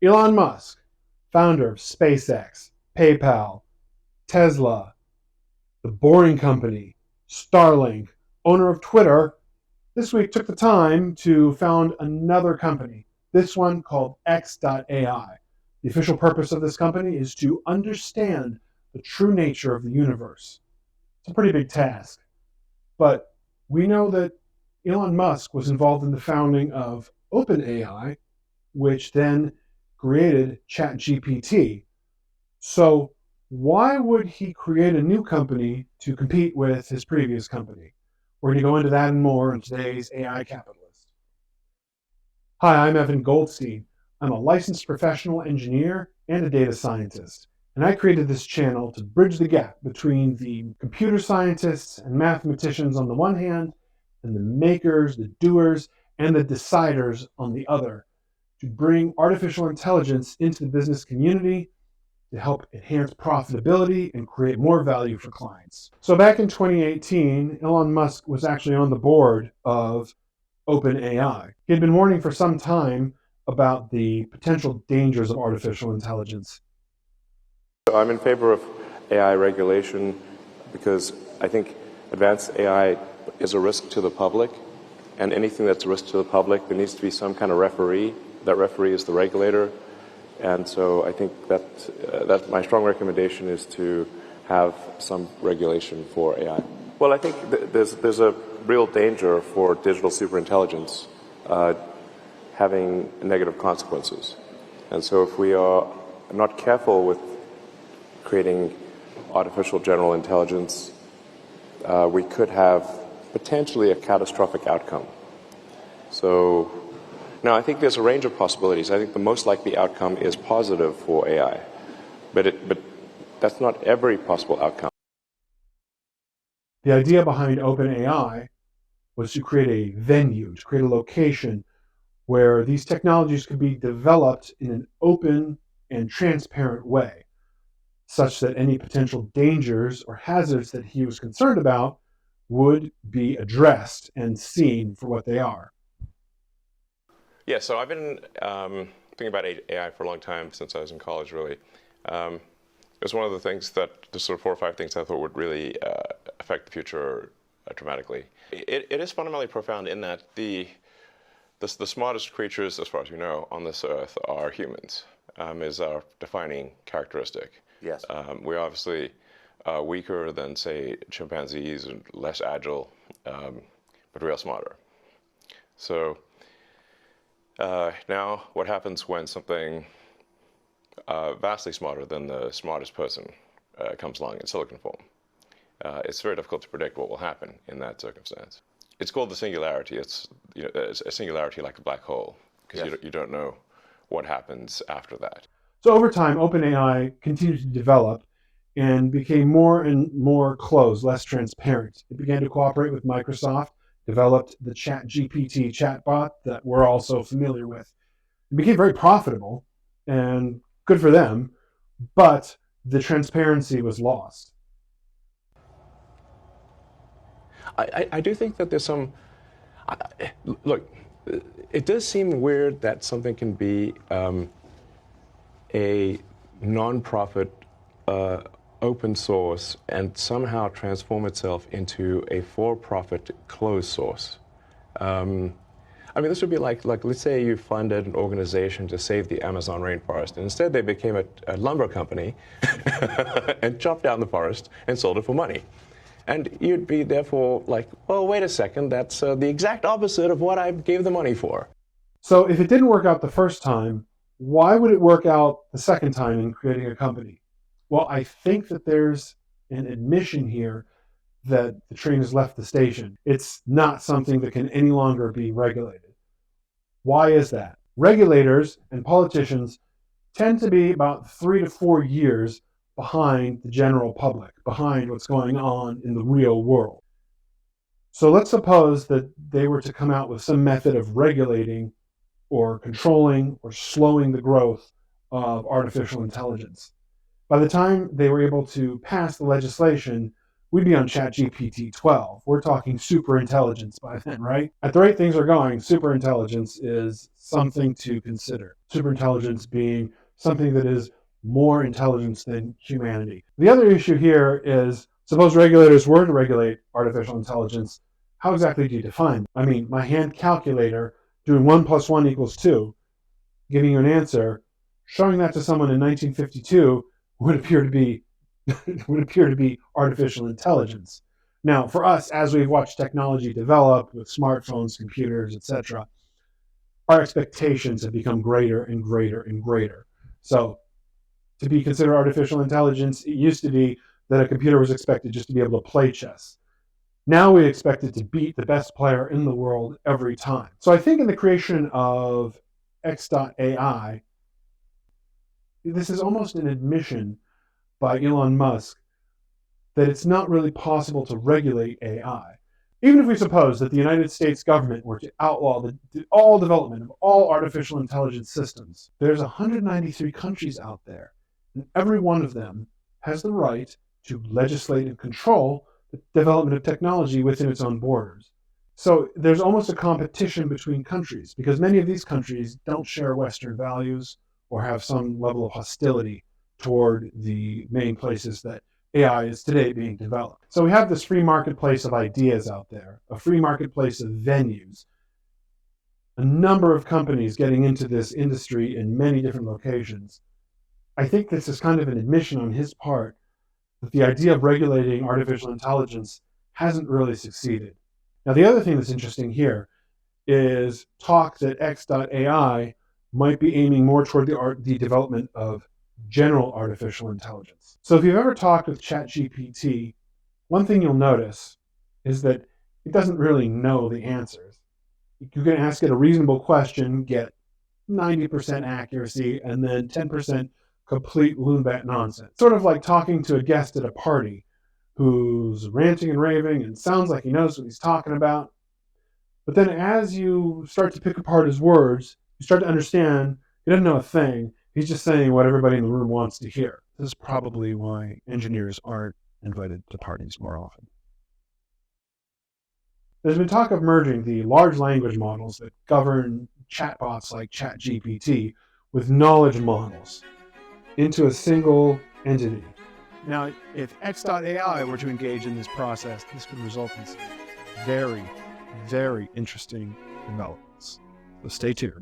Elon Musk, founder of SpaceX, PayPal, Tesla, the Boring Company, Starlink, owner of Twitter, this week took the time to found another company, this one called X.AI. The official purpose of this company is to understand the true nature of the universe. It's a pretty big task, but we know that Elon Musk was involved in the founding of OpenAI, which then created ChatGPT. So, why would he create a new company to compete with his previous company? We're going to go into that and more in today's AI Capitalist. Hi, I'm Evan Goldstein. I'm a licensed professional engineer and a data scientist, and I created this channel to bridge the gap between the computer scientists and mathematicians on the one hand, and the makers, the doers, and the deciders on the other, to bring artificial intelligence into the business community to help enhance profitability and create more value for clients. So back in 2018, Elon Musk was actually on the board of OpenAI. He had been warning for some time about the potential dangers of artificial intelligence. I'm in favor of AI regulation because I think advanced AI is a risk to the public, and anything that's a risk to the public, there needs to be some kind of referee. That referee is the regulator, and so I think that my strong recommendation is to have some regulation for AI. Well, I think there's a real danger for digital superintelligence having negative consequences, and so if we are not careful with creating artificial general intelligence, we could have potentially a catastrophic outcome. So now I think there's a range of possibilities. I think the most likely outcome is positive for AI, but that's not every possible outcome. The idea behind OpenAI was to create a venue, to create a location where these technologies could be developed in an open and transparent way, such that any potential dangers or hazards that he was concerned about would be addressed and seen for what they are. Yeah, so I've been thinking about AI for a long time, since I was in college, really. It was one of the things that, the sort of 4 or 5 things I thought would really affect the future dramatically. It is fundamentally profound in that the smartest creatures, as far as we know, on this earth are humans, is our defining characteristic. Yes. We're obviously weaker than, say, chimpanzees and less agile, but we are smarter. So now what happens when something vastly smarter than the smartest person comes along in silicon form? It's very difficult to predict what will happen in that circumstance. It's called the singularity. It's, it's a singularity like a black hole, because you don't know what happens after that. So over time, OpenAI continued to develop and became more and more closed, less transparent. It began to cooperate with Microsoft, developed the ChatGPT chatbot that we're all so familiar with. It became very profitable, and good for them, but the transparency was lost. I do think that there's some, look, it does seem weird that something can be a non-profit open source and somehow transform itself into a for-profit closed source. I mean, this would be like let's say you funded an organization to save the Amazon rainforest, and instead they became a lumber company and chopped down the forest and sold it for money. And you'd be therefore like, well, wait a second, that's the exact opposite of what I gave the money for. So if it didn't work out the first time, why would it work out the second time in creating a company? Well, I think that there's an admission here that the train has left the station. It's not something that can any longer be regulated. Why is that? Regulators and politicians tend to be about 3 to 4 years behind the general public, behind what's going on in the real world. So let's suppose that they were to come out with some method of regulating or controlling or slowing the growth of artificial intelligence. By the time they were able to pass the legislation, we'd be on ChatGPT 12. We're talking super intelligence by then, right? At the rate things are going, super intelligence is something to consider. Super intelligence being something that is more intelligence than humanity. The other issue here is, suppose regulators were to regulate artificial intelligence, how exactly do you define? I mean, my hand calculator doing 1 + 1 = 2, giving you an answer, showing that to someone in 1952 would appear to be artificial intelligence. Now, for us, as we've watched technology develop with smartphones, computers, etc., our expectations have become greater and greater and greater. So, to be considered artificial intelligence, it used to be that a computer was expected just to be able to play chess. Now we expect it to beat the best player in the world every time. So I think in the creation of X.AI, this is almost an admission by Elon Musk that it's not really possible to regulate AI. Even if we suppose that the United States government were to outlaw all development of all artificial intelligence systems, there's 193 countries out there, and every one of them has the right to legislate and control the development of technology within its own borders. So there's almost a competition between countries because many of these countries don't share Western values or have some level of hostility toward the main places that AI is today being developed. So we have this free marketplace of ideas out there, a free marketplace of venues, a number of companies getting into this industry in many different locations. I think this is kind of an admission on his part that the idea of regulating artificial intelligence hasn't really succeeded. Now, the other thing that's interesting here is talk that X.AI might be aiming more toward the development of general artificial intelligence. So if you've ever talked with ChatGPT, one thing you'll notice is that it doesn't really know the answers. You can ask it a reasonable question, get 90% accuracy, and then 10% complete loonbat nonsense. Sort of like talking to a guest at a party who's ranting and raving and sounds like he knows what he's talking about. But then as you start to pick apart his words, you start to understand he doesn't know a thing. He's just saying what everybody in the room wants to hear. This is probably why engineers aren't invited to parties more often. There's been talk of merging the large language models that govern chatbots like ChatGPT with knowledge models into a single entity. Now, if X.AI were to engage in this process, this could result in some very, very interesting developments. So stay tuned.